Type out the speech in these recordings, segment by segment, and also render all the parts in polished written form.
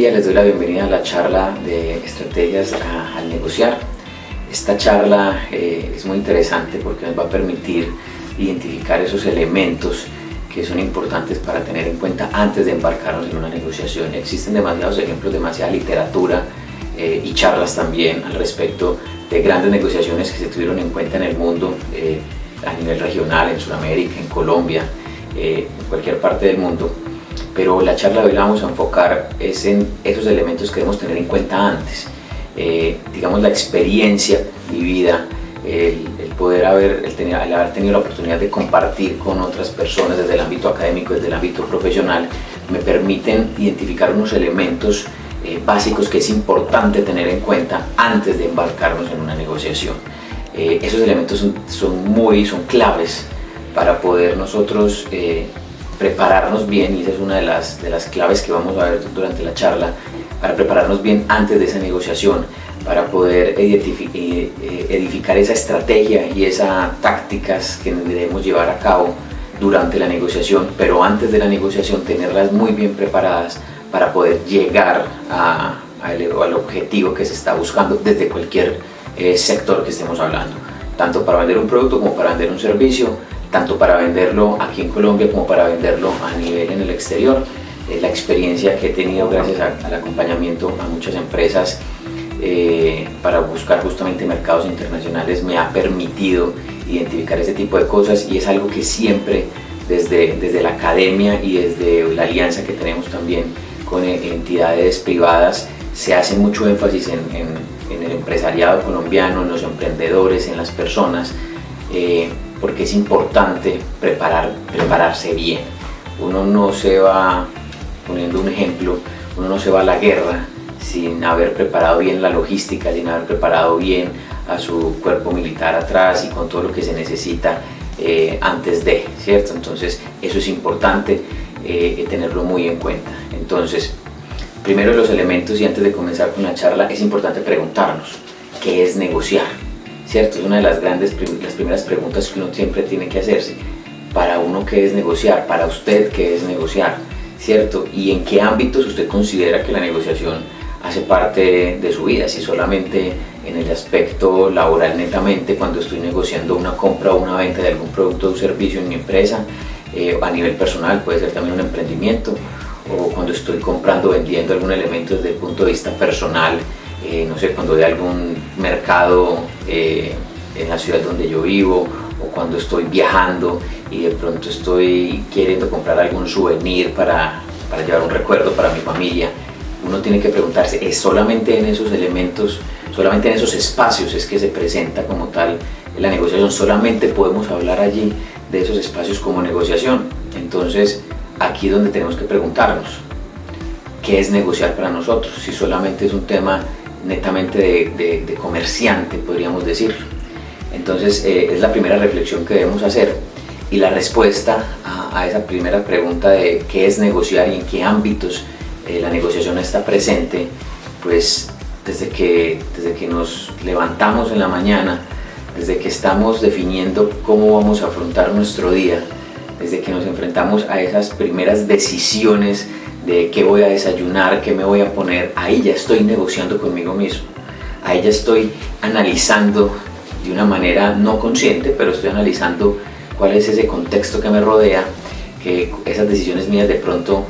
día, les doy la bienvenida a la charla de estrategias al negociar. Esta charla es muy interesante porque nos va a permitir identificar esos elementos que son importantes para tener en cuenta antes de embarcarnos en una negociación. Existen demasiados ejemplos, demasiada literatura y charlas también al respecto de grandes negociaciones que se tuvieron en cuenta en el mundo, a nivel regional, en Sudamérica, en Colombia, en cualquier parte del mundo. Pero la charla de hoy la vamos a enfocar en esos elementos que debemos tener en cuenta antes. Digamos, la experiencia vivida, el haber tenido la oportunidad de compartir con otras personas desde el ámbito académico, desde el ámbito profesional, me permiten identificar unos elementos básicos que es importante tener en cuenta antes de embarcarnos en una negociación. Esos elementos son claves para poder nosotros prepararnos bien, y esa es una de las claves que vamos a ver durante la charla, para prepararnos bien antes de esa negociación, para poder edificar esa estrategia y esas tácticas que debemos llevar a cabo durante la negociación, pero antes de la negociación tenerlas muy bien preparadas para poder llegar al objetivo que se está buscando desde cualquier sector que estemos hablando, tanto para vender un producto como para vender un servicio, tanto para venderlo aquí en Colombia como para venderlo a nivel en el exterior. La experiencia que he tenido gracias al acompañamiento a muchas empresas para buscar justamente mercados internacionales me ha permitido identificar ese tipo de cosas, y es algo que siempre desde la academia y desde la alianza que tenemos también con entidades privadas se hace mucho énfasis en el empresariado colombiano, en los emprendedores, en las personas, porque es importante prepararse bien. Uno no se va, poniendo un ejemplo, uno no se va a la guerra sin haber preparado bien la logística, sin haber preparado bien a su cuerpo militar atrás y con todo lo que se necesita antes de, ¿cierto? Entonces eso es importante tenerlo muy en cuenta. Entonces, primero de los elementos, y antes de comenzar con la charla, es importante preguntarnos ¿qué es negociar? ¿Cierto? Es una de las primeras preguntas que uno siempre tiene que hacerse. Para uno, ¿qué es negociar? Para usted, ¿qué es negociar? ¿Cierto? ¿Y en qué ámbitos usted considera que la negociación hace parte de su vida? Si solamente en el aspecto laboral netamente, cuando estoy negociando una compra o una venta de algún producto o servicio en mi empresa, a nivel personal puede ser también un emprendimiento, o cuando estoy comprando o vendiendo algún elemento desde el punto de vista personal, no sé, cuando hay algún mercado en la ciudad donde yo vivo, o cuando estoy viajando y de pronto estoy queriendo comprar algún souvenir para llevar un recuerdo para mi familia. Uno tiene que preguntarse, ¿es solamente en esos elementos, solamente en esos espacios es que se presenta como tal la negociación? ¿Solamente podemos hablar allí de esos espacios como negociación? Entonces, aquí es donde tenemos que preguntarnos, ¿qué es negociar para nosotros? Si solamente es un tema netamente de comerciante, podríamos decir. Entonces, es la primera reflexión que debemos hacer, y la respuesta a esa primera pregunta de qué es negociar y en qué ámbitos la negociación está presente, pues desde que nos levantamos en la mañana, desde que estamos definiendo cómo vamos a afrontar nuestro día, desde que nos enfrentamos a esas primeras decisiones de qué voy a desayunar, qué me voy a poner, ahí ya estoy negociando conmigo mismo, ahí ya estoy analizando de una manera no consciente, pero estoy analizando cuál es ese contexto que me rodea, que esas decisiones mías de pronto,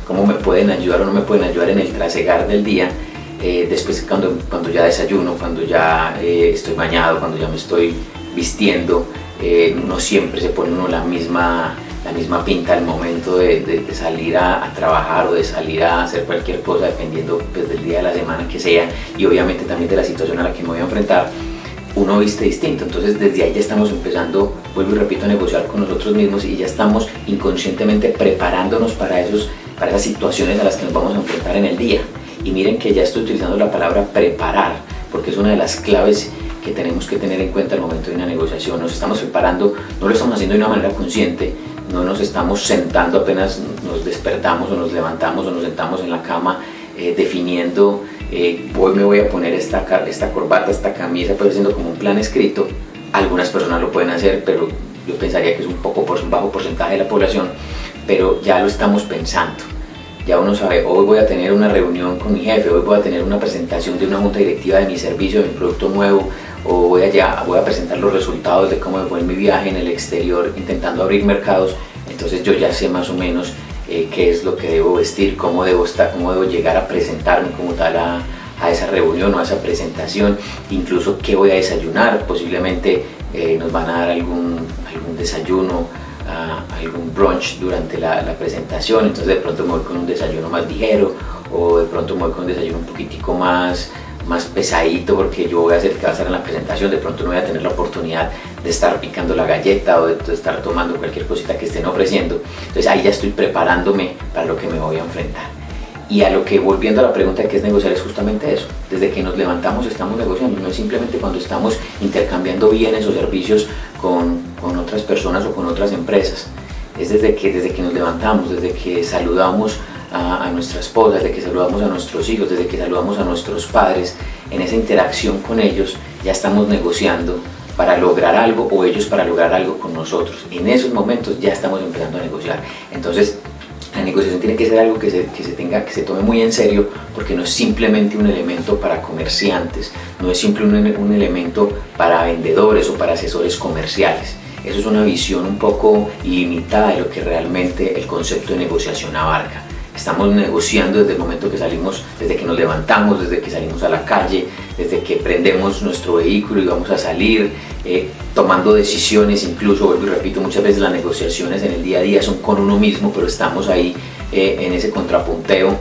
cómo me pueden ayudar o no me pueden ayudar en el trasegar del día. Después cuando ya desayuno, cuando ya estoy bañado, cuando ya me estoy vistiendo, no siempre se pone uno la misma pinta al momento de salir a trabajar o de salir a hacer cualquier cosa, dependiendo pues, del día de la semana que sea, y obviamente también de la situación a la que me voy a enfrentar. Uno viste distinto, entonces desde ahí ya estamos empezando, vuelvo y repito, a negociar con nosotros mismos, y ya estamos inconscientemente preparándonos para esas situaciones a las que nos vamos a enfrentar en el día. Y miren que ya estoy utilizando la palabra preparar, porque es una de las claves que tenemos que tener en cuenta al momento de una negociación. Nos estamos preparando, no lo estamos haciendo de una manera consciente, no nos estamos sentando apenas nos despertamos o nos levantamos o nos sentamos en la cama definiendo hoy me voy a poner esta corbata, esta camisa, pues haciendo como un plan escrito. Algunas personas lo pueden hacer, pero yo pensaría que es un bajo porcentaje de la población, pero ya lo estamos pensando, ya uno sabe, hoy voy a tener una reunión con mi jefe, hoy voy a tener una presentación de una junta directiva de mi servicio, de mi producto nuevo, o voy a presentar los resultados de cómo me fue en mi viaje en el exterior intentando abrir mercados. Entonces yo ya sé más o menos qué es lo que debo vestir, cómo debo estar, cómo debo llegar a presentarme como tal a esa reunión o a esa presentación, incluso qué voy a desayunar. Posiblemente nos van a dar algún desayuno, algún brunch durante la presentación, entonces de pronto me voy con un desayuno más ligero, o de pronto me voy con un desayuno un poquitico más pesadito, porque yo voy a hacer que va a estar en la presentación. De pronto no voy a tener la oportunidad de estar picando la galleta o de estar tomando cualquier cosita que estén ofreciendo. Entonces ahí ya estoy preparándome para lo que me voy a enfrentar. Y a lo que, volviendo a la pregunta de qué es negociar, es justamente eso. Desde que nos levantamos estamos negociando, no es simplemente cuando estamos intercambiando bienes o servicios con otras personas o con otras empresas. Es desde que nos levantamos, desde que saludamos a nuestra esposa, desde que saludamos a nuestros hijos, desde que saludamos a nuestros padres. En esa interacción con ellos ya estamos negociando para lograr algo, o ellos para lograr algo con nosotros. En esos momentos ya estamos empezando a negociar. Entonces la negociación tiene que ser algo que se tome muy en serio, porque no es simplemente un elemento para comerciantes, no es simplemente un elemento para vendedores o para asesores comerciales. Eso es una visión un poco limitada de lo que realmente el concepto de negociación abarca. Estamos negociando desde el momento que salimos, desde que nos levantamos, desde que salimos a la calle, desde que prendemos nuestro vehículo y vamos a salir, tomando decisiones. Incluso, vuelvo y repito, muchas veces las negociaciones en el día a día son con uno mismo, pero estamos ahí en ese contrapunteo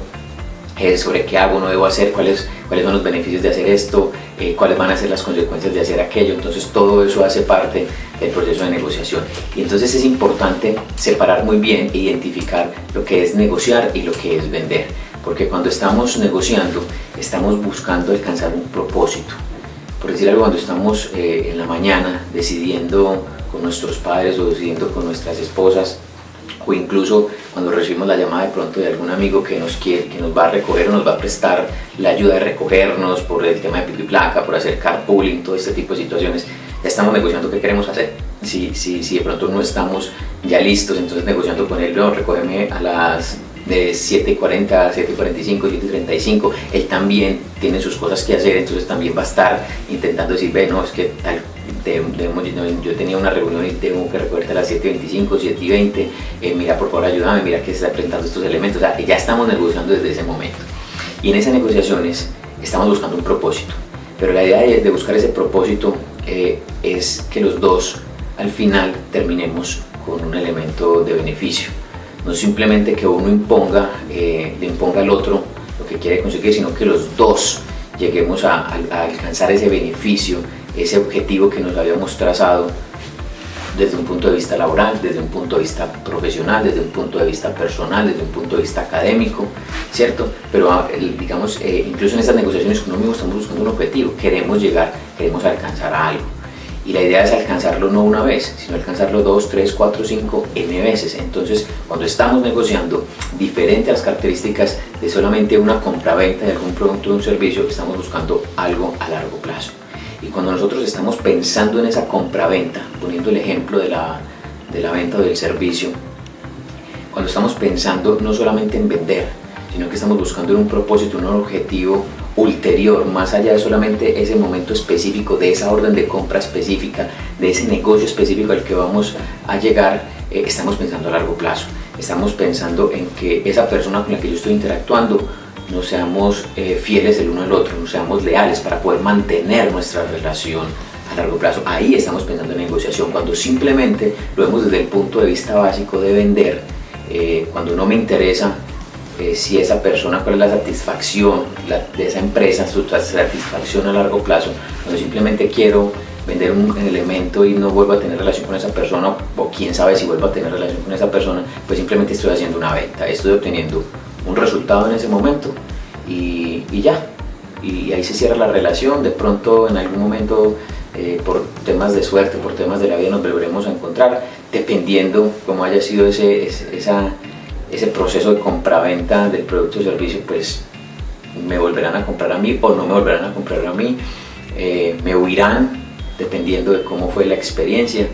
sobre qué hago, no debo hacer, cuáles son los beneficios de hacer esto, cuáles van a ser las consecuencias de hacer aquello. Entonces todo eso hace parte del proceso de negociación, y entonces es importante separar muy bien e identificar lo que es negociar y lo que es vender, porque cuando estamos negociando estamos buscando alcanzar un propósito. Por decir algo, cuando estamos en la mañana decidiendo con nuestros padres o decidiendo con nuestras esposas, o incluso cuando recibimos la llamada de pronto de algún amigo que nos va a recoger o nos va a prestar la ayuda de recogernos por el tema de pico y placa, por hacer carpooling, todo este tipo de situaciones, ya estamos negociando qué queremos hacer. Si de pronto no estamos ya listos, entonces negociando con él, no, recógeme a las de 7:40, 7:45, 7:35, él también tiene sus cosas que hacer, entonces también va a estar intentando decir, no, es que tal, yo tenía una reunión y tengo que recogerte a las 7:25, 7:20, mira, por favor ayúdame, mira que se están presentando estos elementos. O sea, ya estamos negociando desde ese momento, y en esas negociaciones estamos buscando un propósito, pero la idea de buscar ese propósito es que los dos al final terminemos con un elemento de beneficio. No simplemente que uno le imponga al otro lo que quiere conseguir, sino que los dos lleguemos a alcanzar ese beneficio, ese objetivo que nos habíamos trazado desde un punto de vista laboral, desde un punto de vista profesional, desde un punto de vista personal, desde un punto de vista académico, ¿cierto? Pero digamos, incluso en estas negociaciones con uno mismo estamos buscando un objetivo, queremos alcanzar a algo. Y la idea es alcanzarlo no una vez, sino alcanzarlo 2, 3, 4, 5, n veces. Entonces, cuando estamos negociando, diferente a las características de solamente una compraventa de algún producto o un servicio, estamos buscando algo a largo plazo. Y cuando nosotros estamos pensando en esa compraventa, poniendo el ejemplo de la venta o del servicio, cuando estamos pensando no solamente en vender, sino que estamos buscando un propósito, un objetivo ulterior, más allá de solamente ese momento específico, de esa orden de compra específica, de ese negocio específico al que vamos a llegar, estamos pensando a largo plazo. Estamos pensando en que esa persona con la que yo estoy interactuando nos seamos fieles el uno al otro, nos seamos leales para poder mantener nuestra relación a largo plazo. Ahí estamos pensando en negociación. Cuando simplemente lo vemos desde el punto de vista básico de vender, cuando no me interesa si esa persona, cuál es la satisfacción de esa empresa, su satisfacción a largo plazo, cuando simplemente quiero vender un elemento y no vuelvo a tener relación con esa persona, o quién sabe si vuelvo a tener relación con esa persona, pues simplemente estoy haciendo una venta, estoy obteniendo un resultado en ese momento y ya, y ahí se cierra la relación. De pronto en algún momento por temas de suerte, por temas de la vida nos volveremos a encontrar, dependiendo cómo haya sido ese proceso de compraventa del producto o servicio. Pues me volverán a comprar a mí o no me volverán a comprar a mí, me huirán dependiendo de cómo fue la experiencia,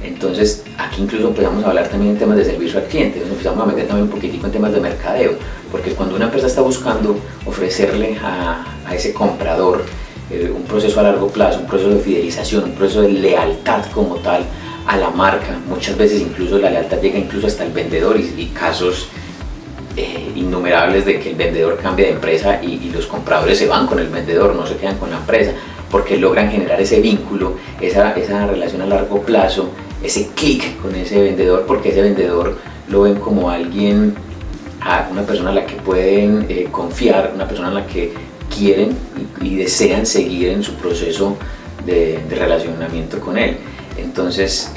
Entonces aquí incluso empezamos a hablar también en temas de servicio al cliente, nos empezamos a meter también un poquitico en temas de mercadeo, porque cuando una empresa está buscando ofrecerle a ese comprador un proceso a largo plazo, un proceso de fidelización, un proceso de lealtad como tal a la marca, muchas veces incluso la lealtad llega incluso hasta el vendedor y casos innumerables de que el vendedor cambia de empresa y los compradores se van con el vendedor, no se quedan con la empresa, porque logran generar ese vínculo, esa relación a largo plazo, ese clic con ese vendedor, porque ese vendedor lo ven como alguien, una persona a la que pueden confiar, una persona a la que quieren y desean seguir en su proceso de relacionamiento con él. Entonces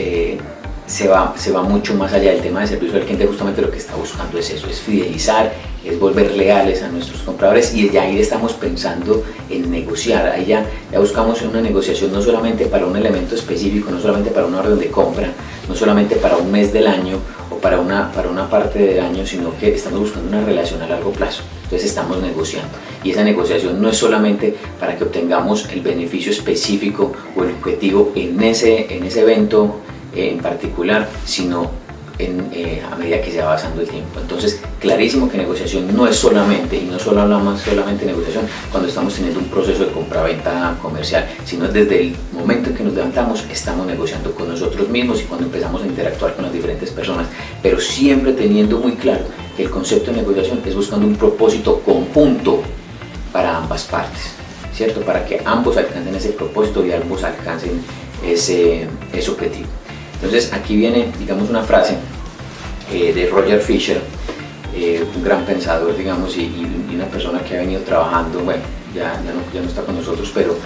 se va mucho más allá del tema de servicio al cliente. Justamente lo que está buscando es eso, es fidelizar, es volver leales a nuestros compradores, y ya ahí estamos pensando en negociar. Ahí ya buscamos una negociación no solamente para un elemento específico, no solamente para una orden de compra, no solamente para un mes del año o para una parte del año, sino que estamos buscando una relación a largo plazo. Entonces estamos negociando, y esa negociación no es solamente para que obtengamos el beneficio específico o el objetivo en ese evento en particular, sino a medida que se va avanzando el tiempo. Entonces, clarísimo que negociación no es solamente, y no solo hablamos solamente de negociación cuando estamos teniendo un proceso de compra-venta comercial, sino desde el momento en que nos levantamos estamos negociando con nosotros mismos y cuando empezamos a interactuar con las diferentes personas, pero siempre teniendo muy claro que el concepto de negociación es buscando un propósito conjunto para ambas partes, ¿cierto? Para que ambos alcancen ese propósito y ambos alcancen ese objetivo. Entonces aquí viene, digamos, una frase de Roger Fisher, un gran pensador, digamos, y una persona que ha venido trabajando, bueno, ya no está con nosotros, pero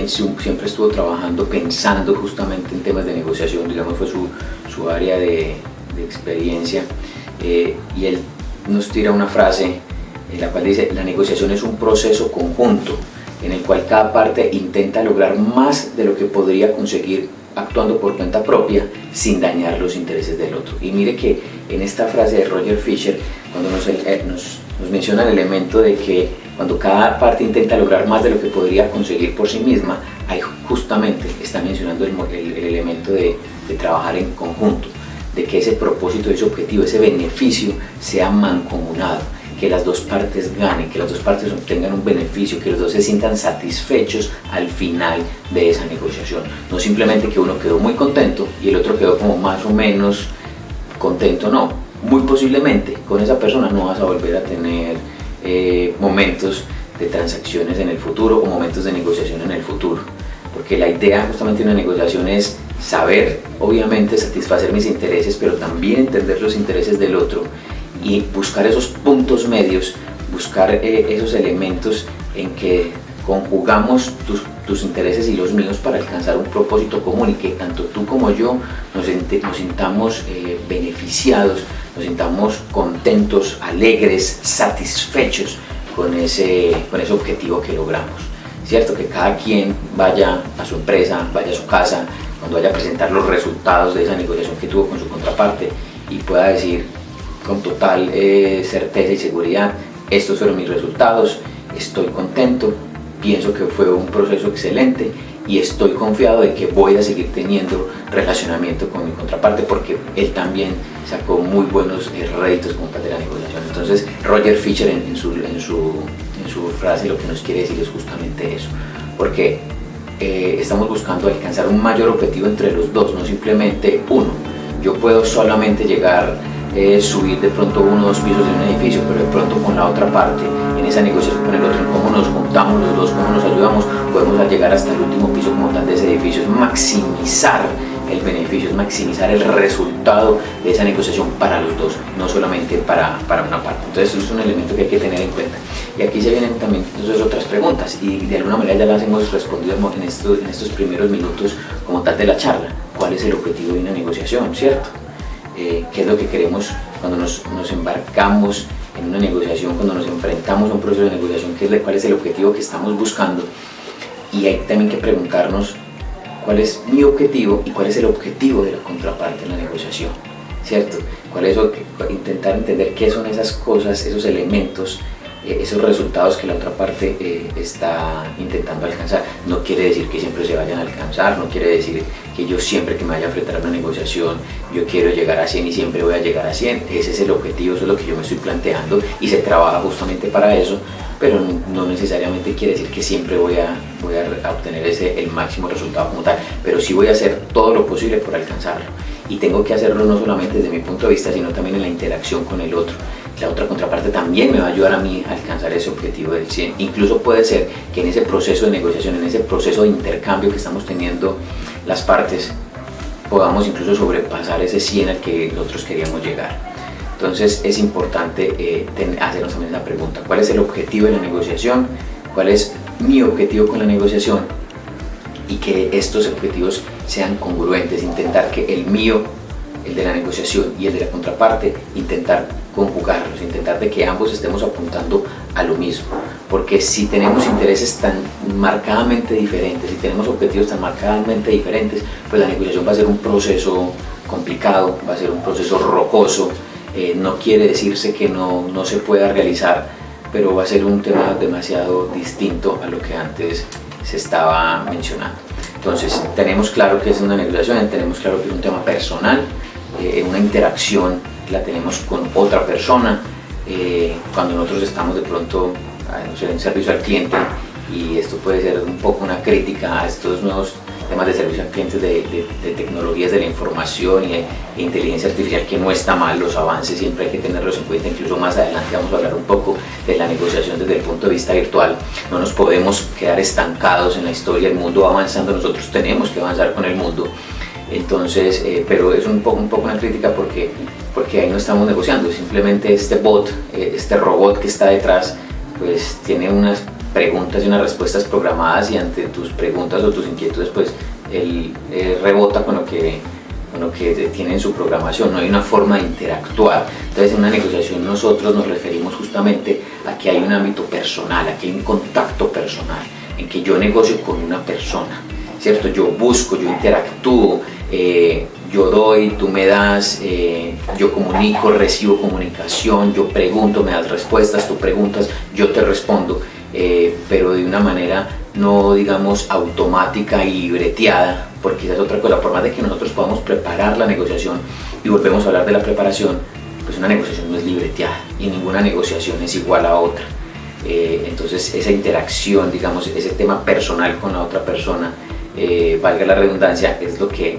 siempre estuvo trabajando, pensando justamente en temas de negociación, digamos, fue su área de experiencia, y él nos tira una frase en la cual dice: la negociación es un proceso conjunto en el cual cada parte intenta lograr más de lo que podría conseguir actuando por cuenta propia sin dañar los intereses del otro. Y mire que en esta frase de Roger Fisher, cuando nos menciona el elemento de que cuando cada parte intenta lograr más de lo que podría conseguir por sí misma, ahí justamente está mencionando el elemento de trabajar en conjunto, de que ese propósito, ese objetivo, ese beneficio sea mancomunado, que las dos partes ganen, que las dos partes obtengan un beneficio, que los dos se sientan satisfechos al final de esa negociación. No simplemente que uno quedó muy contento y el otro quedó como más o menos contento, no. Muy posiblemente con esa persona no vas a volver a tener momentos de transacciones en el futuro o momentos de negociación en el futuro. Porque la idea justamente de una negociación es saber, obviamente, satisfacer mis intereses, pero también entender los intereses del otro y buscar esos puntos medios, buscar esos elementos en que conjugamos tus intereses y los míos para alcanzar un propósito común y que tanto tú como yo nos sintamos beneficiados, nos sintamos contentos, alegres, satisfechos con ese objetivo que logramos. ¿Cierto? Que cada quien vaya a su empresa, vaya a su casa, cuando vaya a presentar los resultados de esa negociación que tuvo con su contraparte y pueda decir con total certeza y seguridad: estos fueron mis resultados, estoy contento, pienso que fue un proceso excelente y estoy confiado de que voy a seguir teniendo relacionamiento con mi contraparte porque él también sacó muy buenos réditos como parte de la negociación. Entonces Roger Fisher en su frase lo que nos quiere decir es justamente eso, porque estamos buscando alcanzar un mayor objetivo entre los dos, no simplemente uno. Yo puedo solamente llegar, subir de pronto 1 o 2 pisos en un edificio, pero de pronto con la otra parte, en esa negociación con el otro, en cómo nos juntamos los dos, cómo nos ayudamos, podemos llegar hasta el último piso como tal de ese edificio. Es maximizar el beneficio, es maximizar el resultado de esa negociación para los dos, no solamente para una parte. Entonces eso es un elemento que hay que tener en cuenta. Y aquí se vienen también entonces otras preguntas y de alguna manera ya las hemos respondido en estos primeros minutos como tal de la charla. ¿Cuál es el objetivo de una negociación, cierto? ¿Qué es lo que queremos cuando nos embarcamos en una negociación, cuando nos enfrentamos a un proceso de negociación? ¿Cuál es el objetivo que estamos buscando? Y hay también que preguntarnos cuál es mi objetivo y cuál es el objetivo de la contraparte en la negociación, ¿cierto? Intentar entender qué son esas cosas, esos elementos esos resultados que la otra parte está intentando alcanzar. No quiere decir que siempre se vayan a alcanzar, no quiere decir que yo siempre que me vaya a enfrentar a una negociación yo quiero llegar a 100 y siempre voy a llegar a 100. Ese es el objetivo, eso es lo que yo me estoy planteando y se trabaja justamente para eso, pero no necesariamente quiere decir que siempre voy a obtener el máximo resultado como tal, pero sí voy a hacer todo lo posible por alcanzarlo. Y tengo que hacerlo no solamente desde mi punto de vista, sino también en la interacción con el otro. La otra contraparte también me va a ayudar a mí a alcanzar ese objetivo del 100. Incluso puede ser que en ese proceso de negociación, en ese proceso de intercambio que estamos teniendo las partes, podamos incluso sobrepasar ese 100 al que nosotros queríamos llegar. Entonces es importante hacernos también la pregunta: ¿cuál es el objetivo de la negociación? ¿Cuál es mi objetivo con la negociación? Y que estos objetivos sean congruentes, intentar que el mío, el de la negociación y el de la contraparte, intentar conjugarlos, intentar de que ambos estemos apuntando a lo mismo, porque si tenemos intereses tan marcadamente diferentes, si tenemos objetivos tan marcadamente diferentes, pues la negociación va a ser un proceso complicado, va a ser un proceso rocoso. No quiere decirse que no se pueda realizar, pero va a ser un tema demasiado distinto a lo que antes se estaba mencionando. Entonces tenemos claro que es una negociación, tenemos claro que es un tema personal, una interacción la tenemos con otra persona, cuando nosotros estamos de pronto en servicio al cliente, y esto puede ser un poco una crítica a estos nuevos temas de servicio al cliente de tecnologías de la información e inteligencia artificial, que no está mal, los avances siempre hay que tenerlos en cuenta. Incluso más adelante vamos a hablar un poco de la negociación desde el punto de vista virtual. No nos podemos quedar estancados en la historia, el mundo va avanzando, nosotros tenemos que avanzar con el mundo. Entonces, pero es un poco una crítica porque ahí no estamos negociando, simplemente este bot, este robot que está detrás, pues tiene unas preguntas y unas respuestas programadas, y ante tus preguntas o tus inquietudes, pues él rebota con lo que tiene en su programación. No hay una forma de interactuar. Entonces, en una negociación nosotros nos referimos justamente a que hay un ámbito personal, a que hay un contacto personal, en que yo negocio con una persona, ¿cierto? Yo busco, yo interactúo, yo doy, tú me das, yo comunico, recibo comunicación, yo pregunto, me das respuestas, tú preguntas, yo te respondo, pero de una manera no, digamos, automática y breteada, porque esa es otra cosa. Por más de que nosotros podamos preparar la negociación, y volvemos a hablar de la preparación, pues una negociación no es libreteada y ninguna negociación es igual a otra. Entonces esa interacción, digamos, ese tema personal con la otra persona, valga la redundancia, es lo que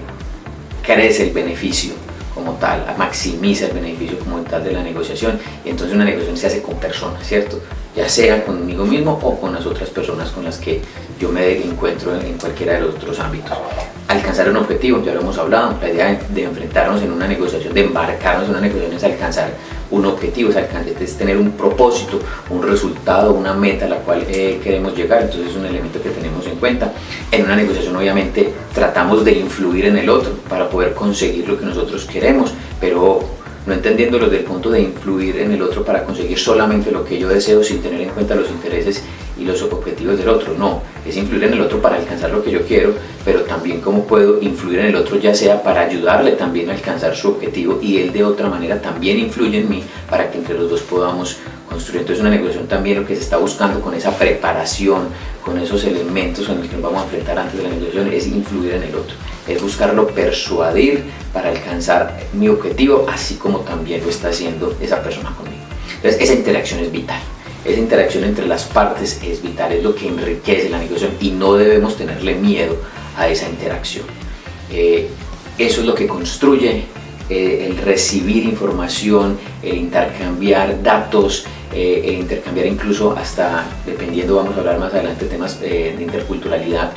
crece el beneficio como tal, maximiza el beneficio como tal de la negociación. Y entonces una negociación se hace con personas, ¿cierto? Ya sea conmigo mismo o con las otras personas con las que yo me encuentro en cualquiera de los otros ámbitos. Alcanzar un objetivo, ya lo hemos hablado, la idea de enfrentarnos en una negociación, de embarcarnos en una negociación, es alcanzar un objetivo, es tener un propósito, un resultado, una meta a la cual queremos llegar. Entonces es un elemento que tenemos en cuenta. En una negociación obviamente tratamos de influir en el otro para poder conseguir lo que nosotros queremos, pero no entendiéndolo desde el punto de influir en el otro para conseguir solamente lo que yo deseo sin tener en cuenta los intereses y los objetivos del otro. No, es influir en el otro para alcanzar lo que yo quiero, pero también cómo puedo influir en el otro, ya sea para ayudarle también a alcanzar su objetivo y él de otra manera también influye en mí para que entre los dos podamos construir. Entonces una negociación también lo que se está buscando con esa preparación, con esos elementos con los que nos vamos a enfrentar antes de la negociación, es influir en el otro, es buscarlo persuadir para alcanzar mi objetivo, así como también lo está haciendo esa persona conmigo. Entonces esa interacción es vital. Esa interacción entre las partes es vital, es lo que enriquece la negociación y no debemos tenerle miedo a esa interacción. Eso es lo que construye el recibir información, el intercambiar datos, el intercambiar incluso hasta, dependiendo, vamos a hablar más adelante, temas de interculturalidad,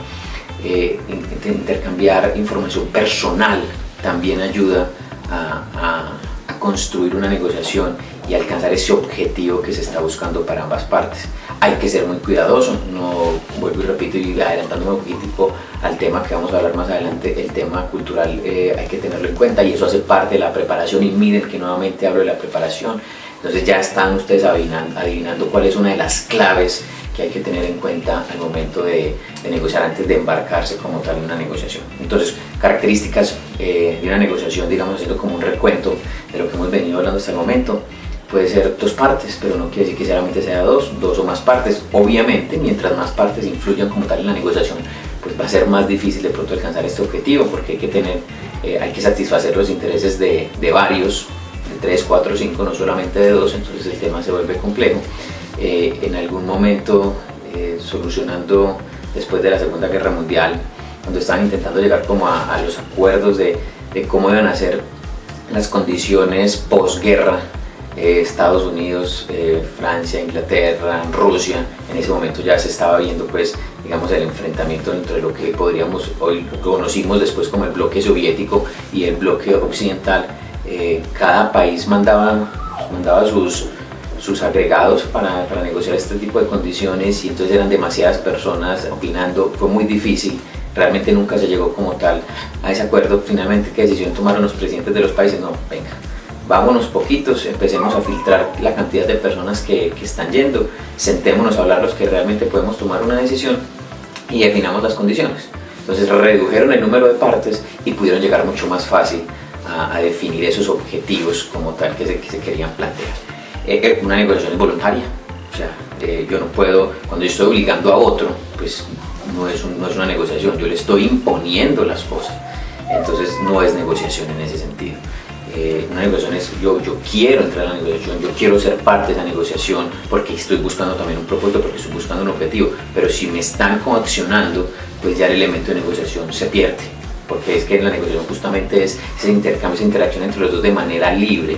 intercambiar información personal también ayuda a construir una negociación y alcanzar ese objetivo que se está buscando para ambas partes. Hay que ser muy cuidadoso, no vuelvo y repito, y adelantándome un poquitico al tema que vamos a hablar más adelante, el tema cultural, hay que tenerlo en cuenta, y eso hace parte de la preparación. Y miren que nuevamente hablo de la preparación. Entonces ya están ustedes adivinando cuál es una de las claves que hay que tener en cuenta al momento de negociar, antes de embarcarse como tal en una negociación. Entonces, características de una negociación, digamos, haciendo como un recuento de lo que hemos venido hablando hasta el momento. puede ser dos partes, pero no quiere decir que solamente sea dos o más partes. Obviamente, mientras más partes influyan como tal en la negociación, pues va a ser más difícil de pronto alcanzar este objetivo, porque hay que satisfacer los intereses de varios, de 3, 4, 5, no solamente de dos, entonces el tema se vuelve complejo. En algún momento, solucionando después de la Segunda Guerra Mundial, cuando estaban intentando llegar como a los acuerdos de cómo iban a ser las condiciones posguerra, Estados Unidos, Francia, Inglaterra, Rusia, en ese momento ya se estaba viendo pues digamos el enfrentamiento entre lo que podríamos hoy conocimos después como el bloque soviético y el bloque occidental. Cada país mandaba sus agregados para negociar este tipo de condiciones, y entonces eran demasiadas personas opinando, fue muy difícil. Realmente nunca se llegó como tal a ese acuerdo. Finalmente, ¿qué decisión tomaron los presidentes de los países? No, venga, vámonos poquitos, empecemos a filtrar la cantidad de personas que están yendo, sentémonos a hablar los que realmente podemos tomar una decisión y definamos las condiciones. Entonces redujeron el número de partes y pudieron llegar mucho más fácil a definir esos objetivos como tal que se querían plantear. Una negociación es voluntaria, o sea, yo no puedo, cuando yo estoy obligando a otro, pues no es una negociación, yo le estoy imponiendo las cosas, entonces no es negociación en ese sentido. Una negociación es yo quiero entrar a la negociación, yo quiero ser parte de esa negociación porque estoy buscando también un propósito, porque estoy buscando un objetivo, pero si me están coaccionando, pues ya el elemento de negociación se pierde, porque es que en la negociación justamente es ese intercambio, esa interacción entre los dos de manera libre.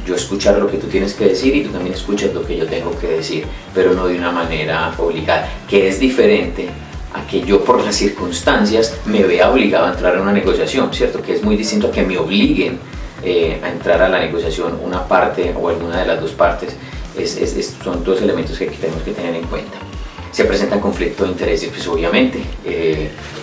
Yo escuchar lo que tú tienes que decir y tú también escuchas lo que yo tengo que decir, pero no de una manera obligada, que es diferente a que yo por las circunstancias me vea obligado a entrar a una negociación, ¿cierto? Que es muy distinto a que me obliguen a entrar a la negociación una parte o alguna de las dos partes. Son dos elementos que tenemos que tener en cuenta. Se presenta conflicto de intereses, pues obviamente,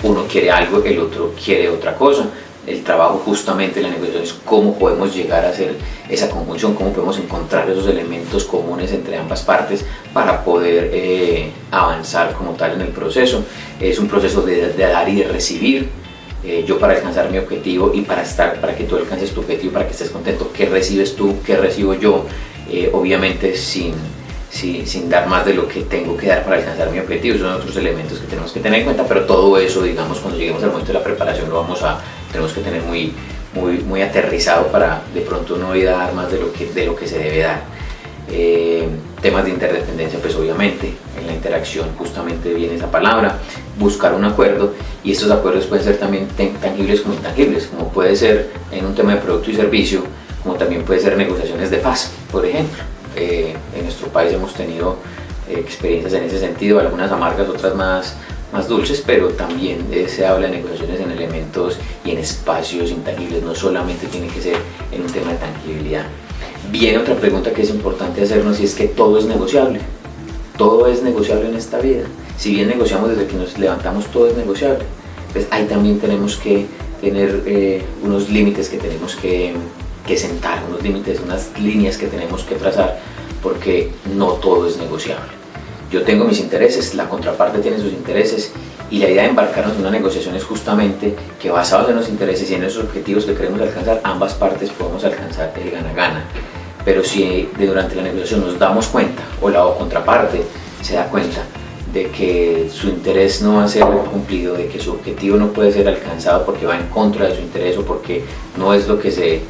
uno quiere algo, el otro quiere otra cosa. El trabajo justamente en la negociación es cómo podemos llegar a hacer esa conjunción, cómo podemos encontrar esos elementos comunes entre ambas partes para poder avanzar como tal en el proceso. Es un proceso de dar y de recibir. Yo para alcanzar mi objetivo y para que tú alcances tu objetivo, para que estés contento, ¿qué recibes tú? ¿Qué recibo yo? Obviamente sin dar más de lo que tengo que dar para alcanzar mi objetivo. Son otros elementos que tenemos que tener en cuenta, pero todo eso, digamos, cuando lleguemos al momento de la preparación tenemos que tener muy aterrizado para de pronto no ir a dar más de lo que se debe dar. Temas de interdependencia, pues obviamente en la interacción justamente viene esa palabra, buscar un acuerdo, y estos acuerdos pueden ser también tangibles como intangibles, como puede ser en un tema de producto y servicio, como también puede ser negociaciones de paz, por ejemplo. En nuestro país hemos tenido experiencias en ese sentido, algunas amargas, otras más dulces, pero también se habla de negociaciones en elementos y en espacios intangibles, no solamente tiene que ser en un tema de tangibilidad. Viene otra pregunta que es importante hacernos, y es que todo es negociable. Todo es negociable en esta vida. Si bien negociamos desde que nos levantamos, todo es negociable. Pues ahí también tenemos que tener unos límites que tenemos que sentar, unos límites, unas líneas que tenemos que trazar, porque no todo es negociable. Yo tengo mis intereses, la contraparte tiene sus intereses, y la idea de embarcarnos en una negociación es justamente que, basados en los intereses y en esos objetivos que queremos alcanzar, ambas partes podemos alcanzar el gana-gana. Pero si durante la negociación nos damos cuenta, o la contraparte se da cuenta de que su interés no va a ser cumplido, de que su objetivo no puede ser alcanzado porque va en contra de su interés o porque no es lo que se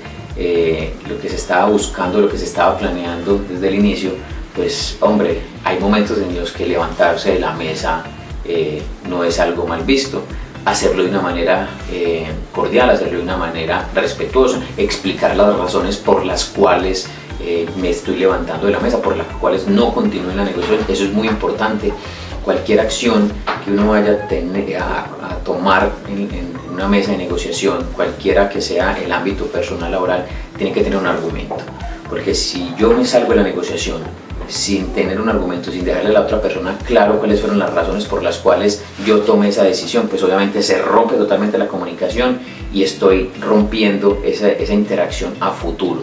estaba buscando, lo que se estaba planeando desde el inicio, pues hombre, hay momentos en los que levantarse de la mesa no es algo mal visto. Hacerlo de una manera cordial, hacerlo de una manera respetuosa, explicar las razones por las cuales me estoy levantando de la mesa, por las cuales no continúo en la negociación. Eso es muy importante. Cualquier acción que uno vaya a tomar en una mesa de negociación, cualquiera que sea el ámbito personal, laboral, tiene que tener un argumento, porque si yo me salgo de la negociación sin tener un argumento, sin dejarle a la otra persona claro cuáles fueron las razones por las cuales yo tomé esa decisión, pues obviamente se rompe totalmente la comunicación y estoy rompiendo esa interacción a futuro.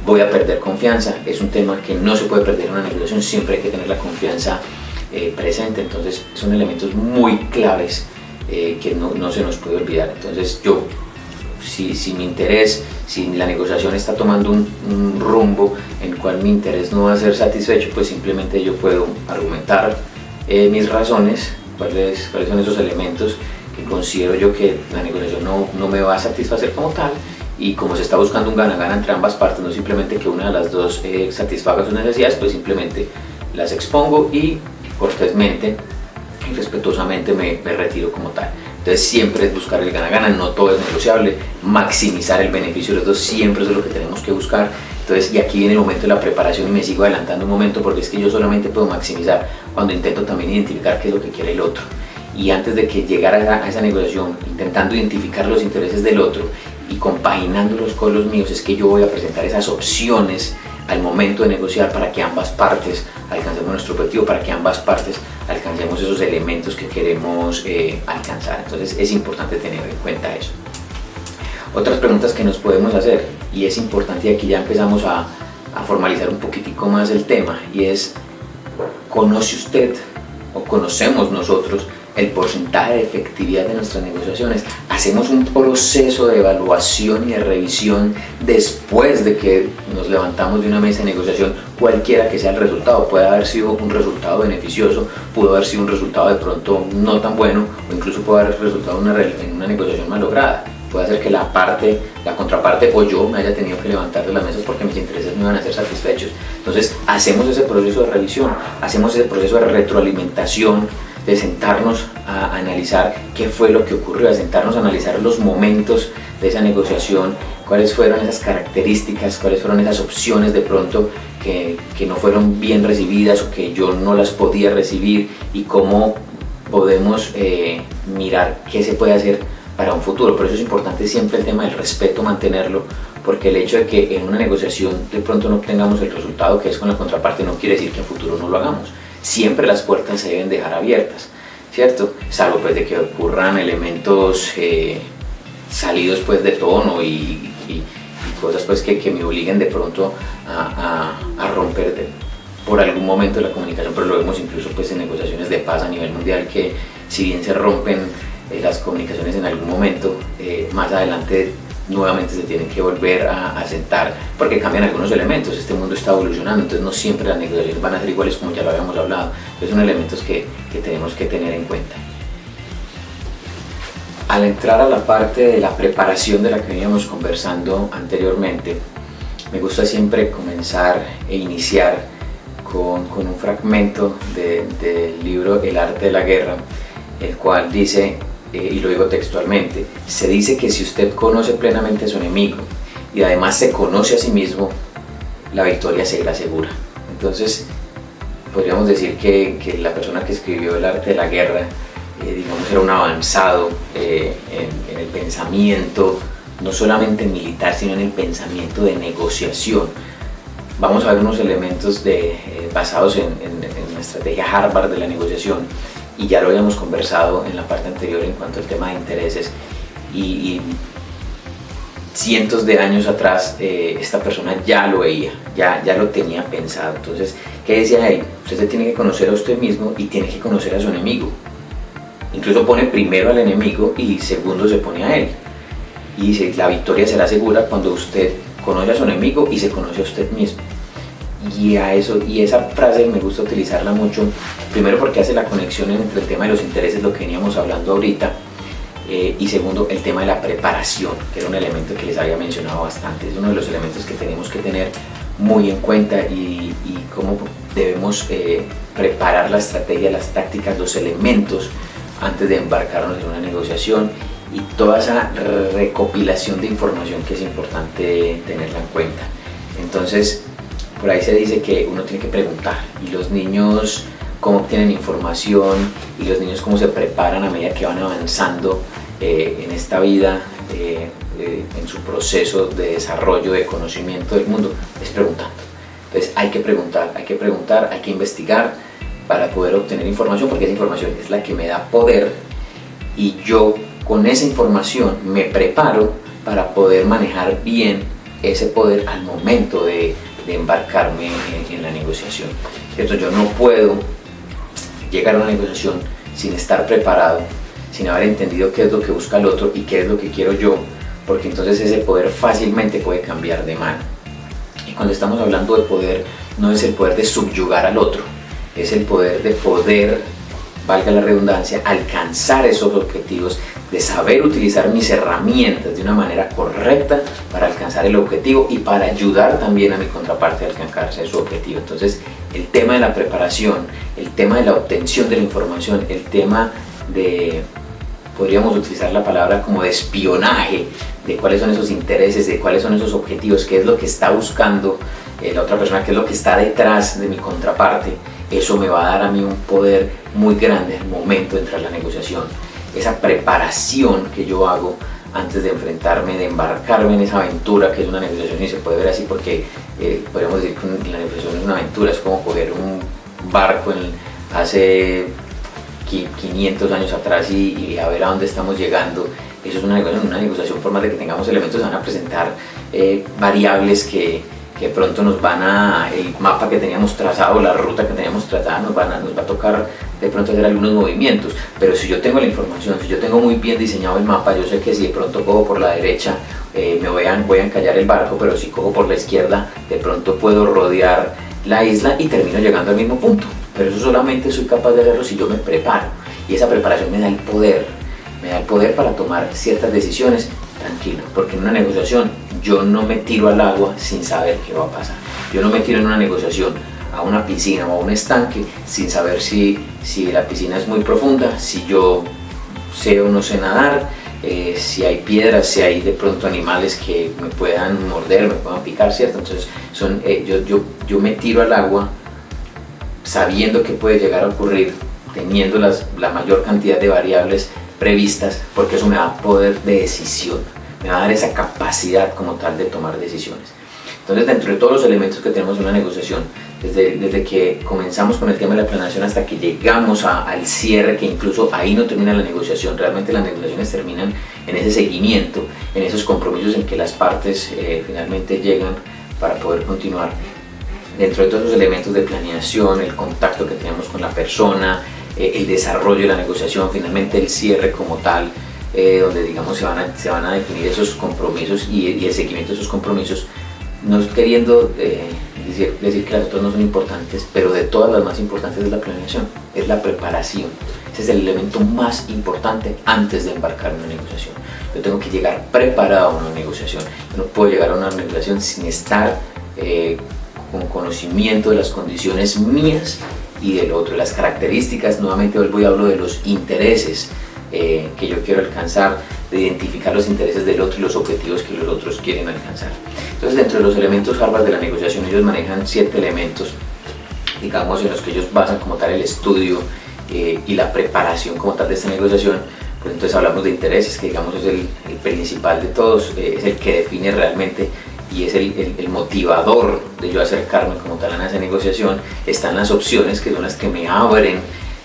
Voy a perder confianza. Es un tema que no se puede perder en una negociación, siempre hay que tener la confianza presente. Entonces son elementos muy claves que no se nos puede olvidar. Entonces yo, si mi interés, Si la negociación está tomando un rumbo en el cual mi interés no va a ser satisfecho, pues simplemente yo puedo argumentar mis razones, cuáles son esos elementos que considero yo que la negociación no me va a satisfacer como tal, y como se está buscando un gana-gana entre ambas partes, no simplemente que una de las dos satisfaga sus necesidades, pues simplemente las expongo y cortésmente y respetuosamente me retiro como tal. Entonces siempre es buscar el gana-gana, no todo es negociable, maximizar el beneficio de los dos, siempre eso es lo que tenemos que buscar. Entonces, y aquí viene el momento de la preparación, y me sigo adelantando un momento porque es que yo solamente puedo maximizar cuando intento también identificar qué es lo que quiere el otro. Y antes de que llegara a esa negociación, intentando identificar los intereses del otro y compaginándolos con los míos, es que yo voy a presentar esas opciones al momento de negociar para que ambas partes alcancemos nuestro objetivo, para que ambas partes alcancemos esos elementos que queremos alcanzar. Entonces es importante tener en cuenta eso. Otras preguntas que nos podemos hacer, y es importante, y aquí ya empezamos a formalizar un poquitico más el tema, y es: ¿conoce usted o conocemos nosotros el porcentaje de efectividad de nuestras negociaciones? Hacemos un proceso de evaluación y de revisión después de que nos levantamos de una mesa de negociación, cualquiera que sea el resultado. Puede haber sido un resultado beneficioso, pudo haber sido un resultado de pronto no tan bueno, o incluso puede haber resultado en una negociación malograda. Puede ser que la contraparte o yo me haya tenido que levantar de las mesas porque mis intereses no iban a ser satisfechos. Entonces hacemos ese proceso de revisión, hacemos ese proceso de retroalimentación, de sentarnos a analizar qué fue lo que ocurrió, de sentarnos a analizar los momentos de esa negociación, cuáles fueron esas características, cuáles fueron esas opciones de pronto que no fueron bien recibidas o que yo no las podía recibir, y cómo podemos mirar qué se puede hacer para un futuro. Por eso es importante siempre el tema del respeto, mantenerlo, porque el hecho de que en una negociación de pronto no obtengamos el resultado que es con la contraparte no quiere decir que en futuro no lo hagamos. Siempre las puertas se deben dejar abiertas, ¿cierto? Salvo pues de que ocurran elementos salidos pues de tono y cosas pues que me obliguen de pronto a romper por algún momento de la comunicación, pero lo vemos incluso pues en negociaciones de paz a nivel mundial, que si bien se rompen las comunicaciones en algún momento, más adelante nuevamente se tienen que volver a sentar porque cambian algunos elementos. Este mundo está evolucionando, entonces no siempre las negociaciones van a ser iguales, como ya lo habíamos hablado. Entonces son elementos que tenemos que tener en cuenta. Al entrar a la parte de la preparación de la que veníamos conversando anteriormente, me gusta siempre comenzar e iniciar con un fragmento del libro El arte de la guerra, el cual dice, y lo digo textualmente: se dice que si usted conoce plenamente a su enemigo y además se conoce a sí mismo, la victoria será segura. Entonces podríamos decir que la persona que escribió El arte de la guerra, digamos, era un avanzado en el pensamiento, no solamente militar, sino en el pensamiento de negociación. Vamos a ver unos elementos basados en la estrategia Harvard de la negociación, y ya lo habíamos conversado en la parte anterior en cuanto al tema de intereses, y cientos de años atrás esta persona ya lo veía, ya lo tenía pensado. Entonces, ¿qué decía él? Usted se tiene que conocer a usted mismo y tiene que conocer a su enemigo. Incluso pone primero al enemigo y segundo se pone a él, y dice: la victoria será segura cuando usted conoce a su enemigo y se conoce a usted mismo. Y esa frase me gusta utilizarla mucho, primero porque hace la conexión entre el tema de los intereses, lo que veníamos hablando ahorita, y segundo, el tema de la preparación, que era un elemento que les había mencionado bastante. Es uno de los elementos que tenemos que tener muy en cuenta, y cómo debemos preparar la estrategia, las tácticas, los elementos antes de embarcarnos en una negociación, y toda esa recopilación de información que es importante tenerla en cuenta. Entonces, por ahí se dice que uno tiene que preguntar, y los niños cómo obtienen información, y los niños cómo se preparan a medida que van avanzando en esta vida, en su proceso de desarrollo, de conocimiento del mundo, es preguntando. Entonces hay que preguntar, hay que investigar para poder obtener información, porque esa información es la que me da poder, y yo con esa información me preparo para poder manejar bien ese poder al momento de embarcarme en la negociación. ¿Cierto? Yo no puedo llegar a una negociación sin estar preparado, sin haber entendido qué es lo que busca el otro y qué es lo que quiero yo, porque entonces ese poder fácilmente puede cambiar de mano. Y cuando estamos hablando de poder, no es el poder de subyugar al otro, es el poder de poder, valga la redundancia, alcanzar esos objetivos, de saber utilizar mis herramientas de una manera correcta para alcanzar el objetivo y para ayudar también a mi contraparte a alcanzar su objetivo. Entonces, el tema de la preparación, el tema de la obtención de la información, el tema de, podríamos utilizar la palabra como de espionaje, de cuáles son esos intereses, de cuáles son esos objetivos, qué es lo que está buscando la otra persona, qué es lo que está detrás de mi contraparte. Eso me va a dar a mí un poder muy grande al momento de entrar a la negociación. Esa preparación que yo hago antes de enfrentarme, de embarcarme en esa aventura que es una negociación, y se puede ver así porque podríamos decir que la negociación es una aventura, es como coger un barco hace 500 años atrás y a ver a dónde estamos llegando. Eso es una negociación por más de que tengamos elementos, se van a presentar variables que de pronto nos van el mapa que teníamos trazado, la ruta que teníamos trazada, nos va a tocar de pronto hacer algunos movimientos, pero si yo tengo la información, si yo tengo muy bien diseñado el mapa, yo sé que si de pronto cojo por la derecha voy a encallar el barco, pero si cojo por la izquierda de pronto puedo rodear la isla y termino llegando al mismo punto, pero eso solamente soy capaz de hacerlo si yo me preparo, y esa preparación me da el poder para tomar ciertas decisiones tranquilo, porque en una negociación yo no me tiro al agua sin saber qué va a pasar. Yo no me tiro en una negociación a una piscina o a un estanque sin saber si la piscina es muy profunda, si yo sé o no sé nadar, si hay piedras, si hay de pronto animales que me puedan morder, me puedan picar, ¿cierto? Entonces yo me tiro al agua sabiendo que puede llegar a ocurrir, teniendo la mayor cantidad de variables previstas, porque eso me da poder de decisión, me va a dar esa capacidad como tal de tomar decisiones. Entonces, dentro de todos los elementos que tenemos en una negociación, desde que comenzamos con el tema de la planeación hasta que llegamos al cierre, que incluso ahí no termina la negociación, realmente las negociaciones terminan en ese seguimiento, en esos compromisos en que las partes finalmente llegan para poder continuar. Dentro de todos los elementos de planeación, el contacto que tenemos con la persona, el desarrollo de la negociación, finalmente el cierre como tal, donde digamos se van a definir esos compromisos y el seguimiento de esos compromisos, no queriendo decir que las otras no son importantes, pero de todas las más importantes es la planeación, es la preparación. Ese es el elemento más importante antes de embarcar en una negociación. Yo tengo que llegar preparado a una negociación. Yo no puedo llegar a una negociación sin estar con conocimiento de las condiciones mías y del otro, las características. Nuevamente vuelvo y hablo de los intereses que yo quiero alcanzar, de identificar los intereses del otro y los objetivos que los otros quieren alcanzar. Entonces, dentro de los elementos Harvard de la negociación, ellos manejan 7 elementos, digamos, en los que ellos basan como tal el estudio y la preparación como tal de esta negociación. Pues entonces hablamos de intereses, que digamos es el principal de todos, es el que define realmente y es el motivador de yo acercarme como tal a esa negociación. Están las opciones, que son las que me abren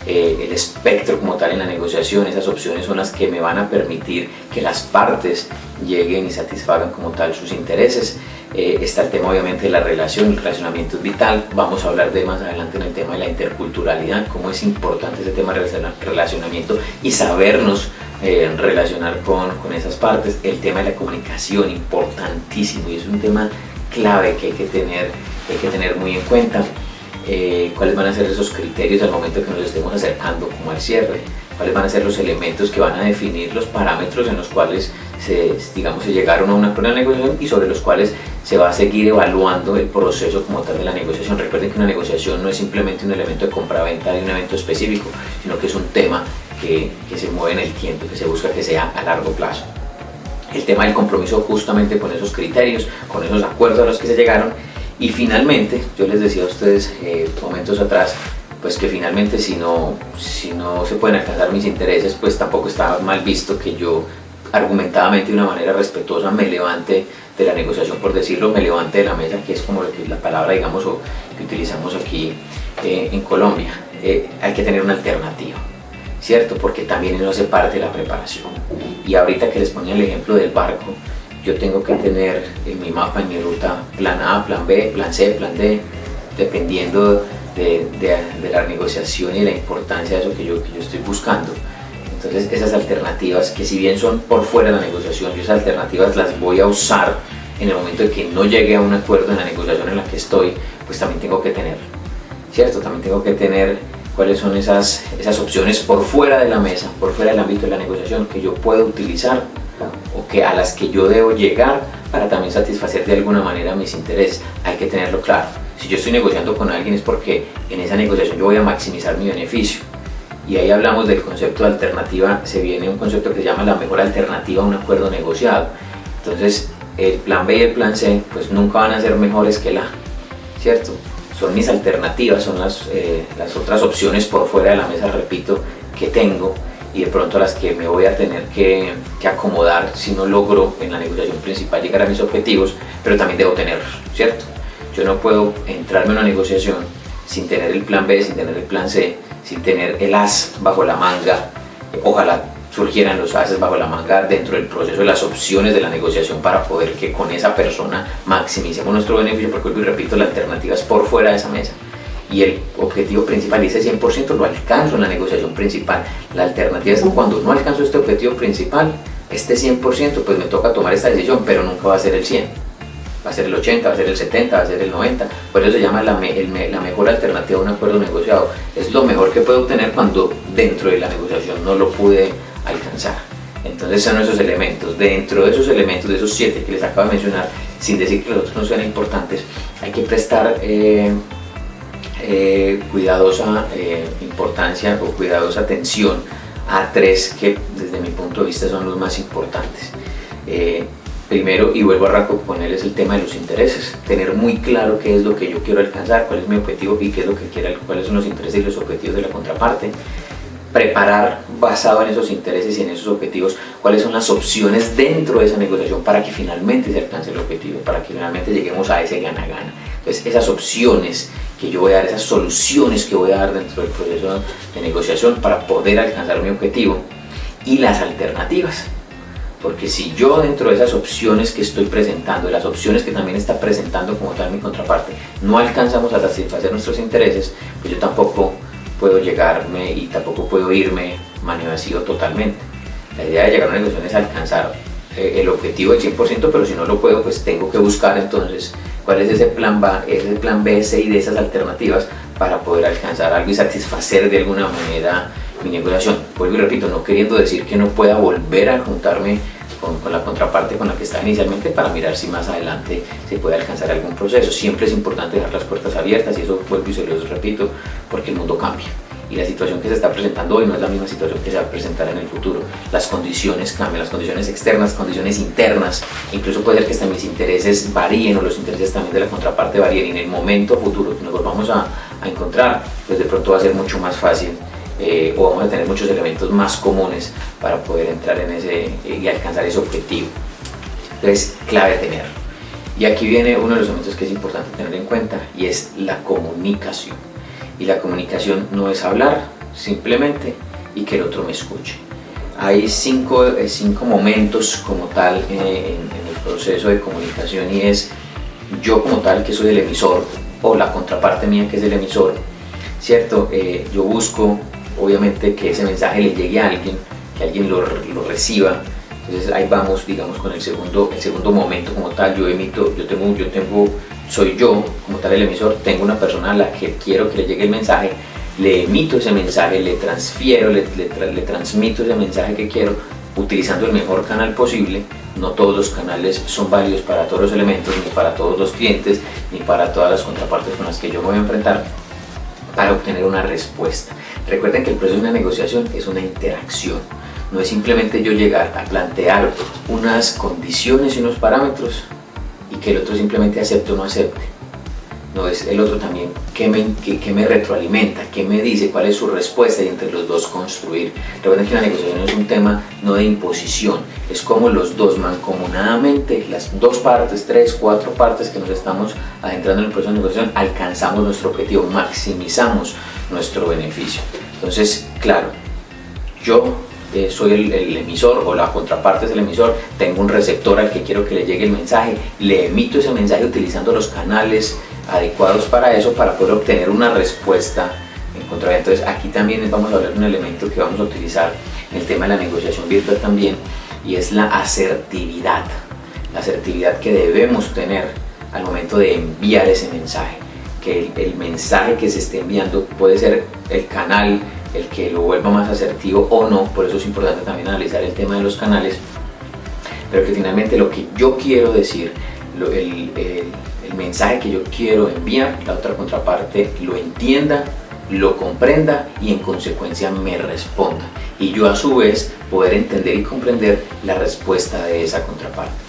el espectro como tal en la negociación. Esas opciones son las que me van a permitir que las partes lleguen y satisfagan como tal sus intereses. Está el tema obviamente de la relación, el relacionamiento es vital. Vamos a hablar de más adelante en el tema de la interculturalidad, cómo es importante ese tema de relacionamiento y sabernos relacionar con esas partes. El tema de la comunicación, importantísimo, y es un tema clave que hay que tener muy en cuenta. Cuáles van a ser esos criterios al momento que nos estemos acercando como al cierre, cuáles van a ser los elementos que van a definir los parámetros en los cuales se llegaron a una negociación y sobre los cuales se va a seguir evaluando el proceso como tal de la negociación. Recuerden que una negociación no es simplemente un elemento de compra-venta de un evento específico, sino que es un tema que se mueve en el tiempo, que se busca que sea a largo plazo. El tema del compromiso justamente con esos criterios, con esos acuerdos a los que se llegaron. Y finalmente, yo les decía a ustedes momentos atrás, pues que finalmente si no se pueden alcanzar mis intereses, pues tampoco está mal visto que yo argumentadamente de una manera respetuosa me levante de la negociación, por decirlo, me levante de la mesa, que es como la palabra, digamos, que utilizamos aquí en Colombia. Hay que tener una alternativa, ¿cierto? Porque también eso hace parte de la preparación. Y ahorita que les ponía el ejemplo del barco, yo tengo que tener en mi mapa, en mi ruta, plan A, plan B, plan C, plan D, dependiendo de la negociación y la importancia de eso que yo estoy buscando. Entonces esas alternativas, que si bien son por fuera de la negociación, yo esas alternativas las voy a usar en el momento de que no llegue a un acuerdo en la negociación en la que estoy, pues también tengo que tener, ¿cierto? También tengo que tener cuáles son esas opciones por fuera de la mesa, por fuera del ámbito de la negociación que yo puedo utilizar o que a las que yo debo llegar para también satisfacer de alguna manera mis intereses. Hay que tenerlo claro. Si yo estoy negociando con alguien es porque en esa negociación yo voy a maximizar mi beneficio. Y ahí hablamos del concepto de alternativa, se viene un concepto que se llama la mejor alternativa a un acuerdo negociado. Entonces, el plan B y el plan C pues nunca van a ser mejores que el A, ¿cierto? Son mis alternativas, son las otras opciones por fuera de la mesa, repito, que tengo y de pronto a las que me voy a tener que acomodar si no logro en la negociación principal llegar a mis objetivos, pero también debo tenerlos, ¿cierto? Yo no puedo entrarme en una negociación sin tener el plan B, sin tener el plan C, sin tener el as bajo la manga. Ojalá surgieran los ases bajo la manga dentro del proceso de las opciones de la negociación para poder que con esa persona maximicemos nuestro beneficio, porque vuelvo y repito, la alternativa es por fuera de esa mesa y el objetivo principal, y ese 100% lo alcanzo en la negociación principal. La alternativa es que cuando no alcanzo este objetivo principal, este 100%, pues me toca tomar esta decisión, pero nunca va a ser el 100%, va a ser el 80%, va a ser el 70%, va a ser el 90%. Por eso se llama la mejor alternativa a un acuerdo negociado. Es lo mejor que puedo obtener cuando dentro de la negociación no lo pude alcanzar. Entonces son esos elementos. Dentro de esos elementos, de esos 7 que les acabo de mencionar, sin decir que los otros no sean importantes, hay que prestar cuidadosa importancia o cuidadosa atención a 3 que desde mi punto de vista son los más importantes. Primero, y vuelvo a recomponer, es el tema de los intereses. Tener muy claro qué es lo que yo quiero alcanzar, cuál es mi objetivo y qué es lo que quiero, cuáles son los intereses y los objetivos de la contraparte. Preparar, basado en esos intereses y en esos objetivos, cuáles son las opciones dentro de esa negociación para que finalmente se alcance el objetivo, para que finalmente lleguemos a ese gana-gana. Entonces, esas opciones que yo voy a dar, esas soluciones que voy a dar dentro del proceso de negociación para poder alcanzar mi objetivo, y las alternativas. Porque si yo dentro de esas opciones que estoy presentando, de las opciones que también está presentando como tal mi contraparte, no alcanzamos a satisfacer nuestros intereses, pues yo tampoco puedo llegarme y tampoco puedo irme mano vacío totalmente. La idea de llegar a una negociación es alcanzar el objetivo del 100%, pero si no lo puedo, pues tengo que buscar entonces cuál es ese plan B, C y de esas alternativas para poder alcanzar algo y satisfacer de alguna manera mi negociación. Vuelvo y repito, no queriendo decir que no pueda volver a juntarme con la contraparte con la que estaba inicialmente para mirar si más adelante se puede alcanzar algún proceso. Siempre es importante dejar las puertas abiertas, y eso vuelvo y se los repito, porque el mundo cambia y la situación que se está presentando hoy no es la misma situación que se va a presentar en el futuro. Las condiciones cambian, las condiciones externas, condiciones internas, incluso puede ser que hasta mis intereses varíen o los intereses también de la contraparte varíen, y en el momento futuro que nos volvamos a encontrar, pues de pronto va a ser mucho más fácil o vamos a tener muchos elementos más comunes para poder entrar en ese y alcanzar ese objetivo. Entonces, clave tener. Y aquí viene uno de los elementos que es importante tener en cuenta, y es la comunicación. Y la comunicación no es hablar simplemente y que el otro me escuche. Hay cinco momentos como tal en el proceso de comunicación, y es yo como tal, que soy el emisor, o la contraparte mía, que es el emisor, ¿cierto? Yo busco obviamente que ese mensaje le llegue a alguien, que alguien lo reciba. Entonces ahí vamos, digamos, con el segundo momento como tal. Soy yo como tal el emisor, tengo una persona a la que quiero que le llegue el mensaje, le emito ese mensaje, le transfiero, le transmito ese mensaje que quiero, utilizando el mejor canal posible. No todos los canales son válidos para todos los elementos, ni para todos los clientes, ni para todas las contrapartes con las que yo me voy a enfrentar, para obtener una respuesta. Recuerden que el proceso de una negociación es una interacción. No es simplemente yo llegar a plantear unas condiciones y unos parámetros y que el otro simplemente acepte o no acepte. No, es el otro también que me retroalimenta, que me dice cuál es su respuesta, y entre los dos construir. Recuerden que la negociación es un tema no de imposición, es como los dos mancomunadamente, las dos partes, 3, 4 partes que nos estamos adentrando en el proceso de negociación, alcanzamos nuestro objetivo, maximizamos nuestro beneficio. Entonces, claro, yo soy el emisor, o la contraparte es el emisor, tengo un receptor al que quiero que le llegue el mensaje, le emito ese mensaje utilizando los canales adecuados para eso, para poder obtener una respuesta en contraria. Entonces aquí también vamos a hablar de un elemento que vamos a utilizar en el tema de la negociación virtual también, y es la asertividad que debemos tener al momento de enviar ese mensaje. Que el mensaje que se esté enviando puede ser el canal el que lo vuelva más asertivo o no, por eso es importante también analizar el tema de los canales, pero que finalmente lo que yo quiero decir, el mensaje que yo quiero enviar, la otra contraparte lo entienda, lo comprenda y en consecuencia me responda, y yo a su vez poder entender y comprender la respuesta de esa contraparte.